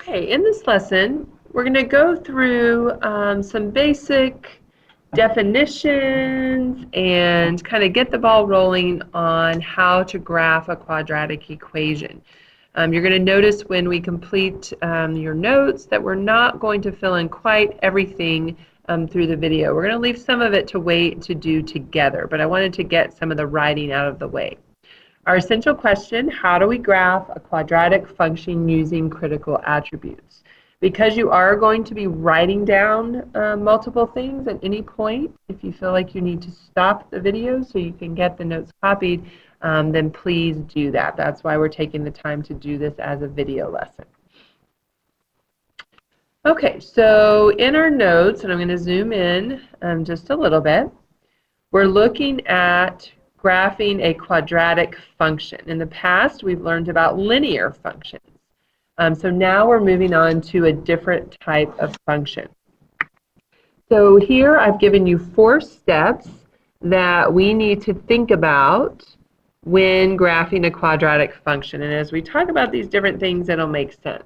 Okay, in this lesson, we're going to go through some basic definitions and kind of get the ball rolling on how to graph a quadratic equation. You're going to notice when we complete your notes that we're not going to fill in quite everything through the video. We're going to leave some of it to wait to do together, but I wanted to get some of the writing out of the way. Our essential question, how do we graph a quadratic function using critical attributes? Because you are going to be writing down multiple things at any point, if you feel like you need to stop the video so you can get the notes copied, then please do that. That's why we're taking the time to do this as a video lesson. Okay, so in our notes, and I'm going to zoom in just a little bit, we're looking at graphing a quadratic function. In the past, we've learned about linear functions. So now we're moving on to a different type of function. So here I've given you 4 steps that we need to think about when graphing a quadratic function. And as we talk about these different things, it'll make sense.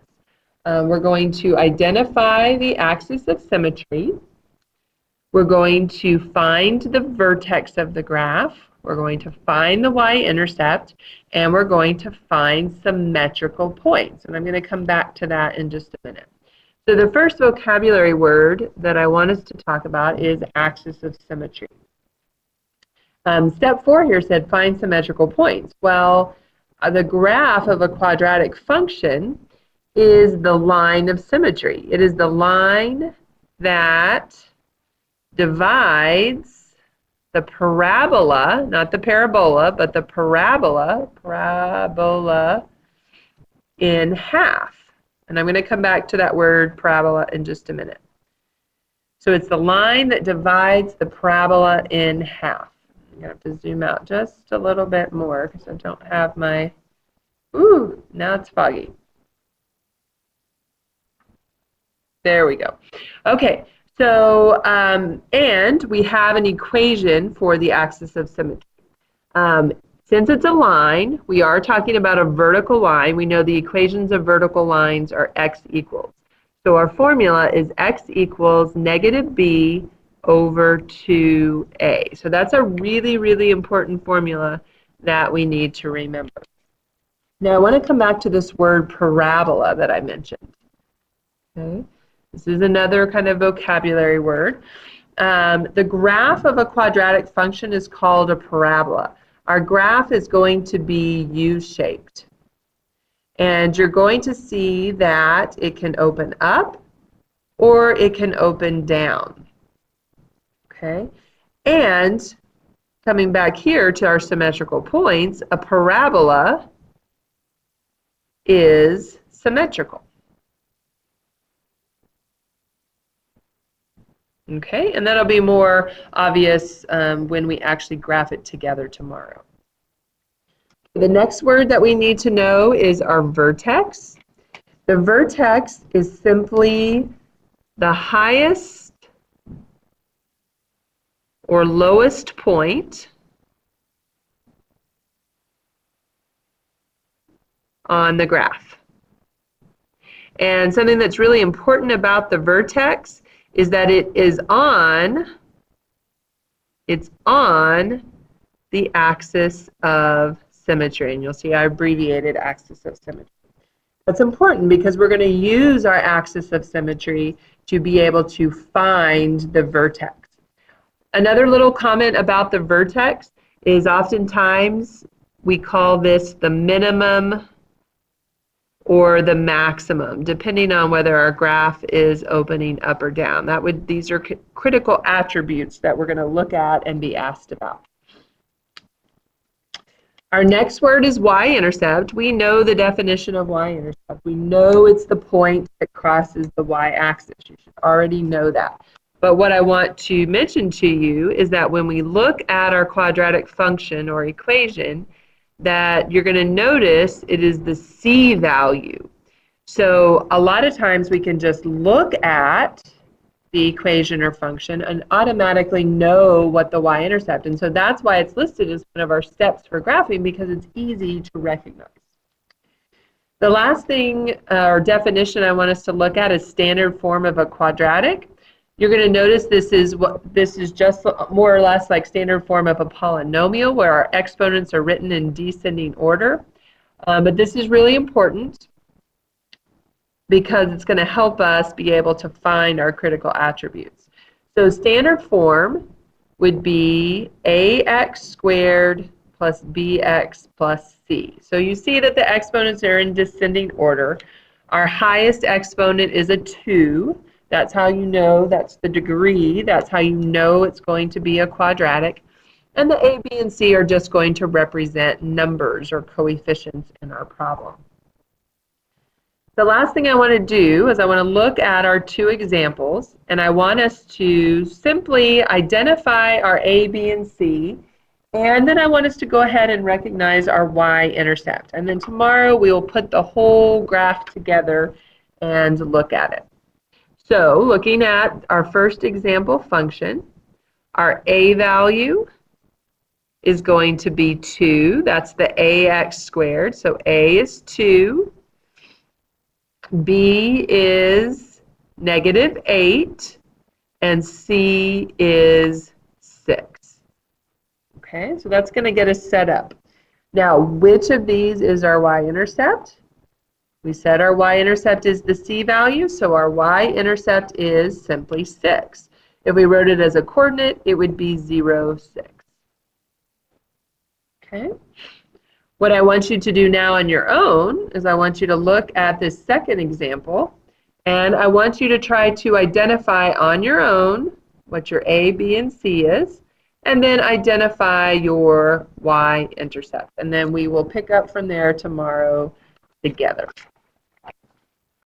We're going to identify the axis of symmetry. We're going to find the vertex of the graph. We're going to find the y-intercept, and we're going to find symmetrical points. And I'm going to come back to that in just a minute. So the first vocabulary word that I want us to talk about is axis of symmetry. Step 4 here said find symmetrical points. Well, the graph of a quadratic function is the line of symmetry. It is the line that divides the parabola, not the parabola, but the parabola in half. And I'm going to come back to that word parabola in just a minute. So it's the line that divides the parabola in half. I'm going to have to zoom out just a little bit more because I don't have my, now it's foggy. There we go. Okay. So, and we have an equation for the axis of symmetry. Since it's a line, we are talking about a vertical line. We know the equations of vertical lines are x equals. So our formula is x equals negative b over 2a. So that's a really, really important formula that we need to remember. Now I want to come back to this word parabola that I mentioned. Okay. This is another kind of vocabulary word. The graph of a quadratic function is called a parabola. Our graph is going to be U-shaped. And you're going to see that it can open up or it can open down. Okay? And coming back here to our symmetrical points, a parabola is symmetrical. Okay, and that'll be more obvious when we actually graph it together tomorrow. The next word that we need to know is our vertex. The vertex is simply the highest or lowest point on the graph. And something that's really important about the vertex is that it's on the axis of symmetry. And you'll see I abbreviated axis of symmetry. That's important because we're going to use our axis of symmetry to be able to find the vertex. Another little comment about the vertex is oftentimes we call this the minimum or the maximum, depending on whether our graph is opening up or down. These are critical attributes that we're going to look at and be asked about. Our next word is y-intercept. We know the definition of y-intercept. We know it's the point that crosses the y-axis. You should already know that. But what I want to mention to you is that when we look at our quadratic function or equation, that you're going to notice it is the C value. So a lot of times we can just look at the equation or function and automatically know what the y-intercept, and so that's why it's listed as one of our steps for graphing, because it's easy to recognize. The last thing or definition I want us to look at is standard form of a quadratic. You're going to notice this is just more or less like standard form of a polynomial where our exponents are written in descending order. But this is really important because it's going to help us be able to find our critical attributes. So standard form would be ax squared plus bx plus c. So you see that the exponents are in descending order. Our highest exponent is a 2. That's how you know, that's the degree. That's how you know it's going to be a quadratic. And the a, b, and c are just going to represent numbers or coefficients in our problem. The last thing I want to do is I want to look at our two examples, and I want us to simply identify our A, B, and C, and then I want us to go ahead and recognize our y-intercept. And then tomorrow we will put the whole graph together and look at it. So looking at our first example function, our A value is going to be 2. That's the ax squared. So A is 2. B is -8, and C is 6. Okay, so that's going to get us set up. Now, which of these is our y-intercept? We said our y-intercept is the C value, so our y-intercept is simply 6. If we wrote it as a coordinate, it would be 0, 6. Okay. What I want you to do now on your own is I want you to look at this second example, and I want you to try to identify on your own what your A, B, and C is, and then identify your y-intercept. And then we will pick up from there tomorrow together.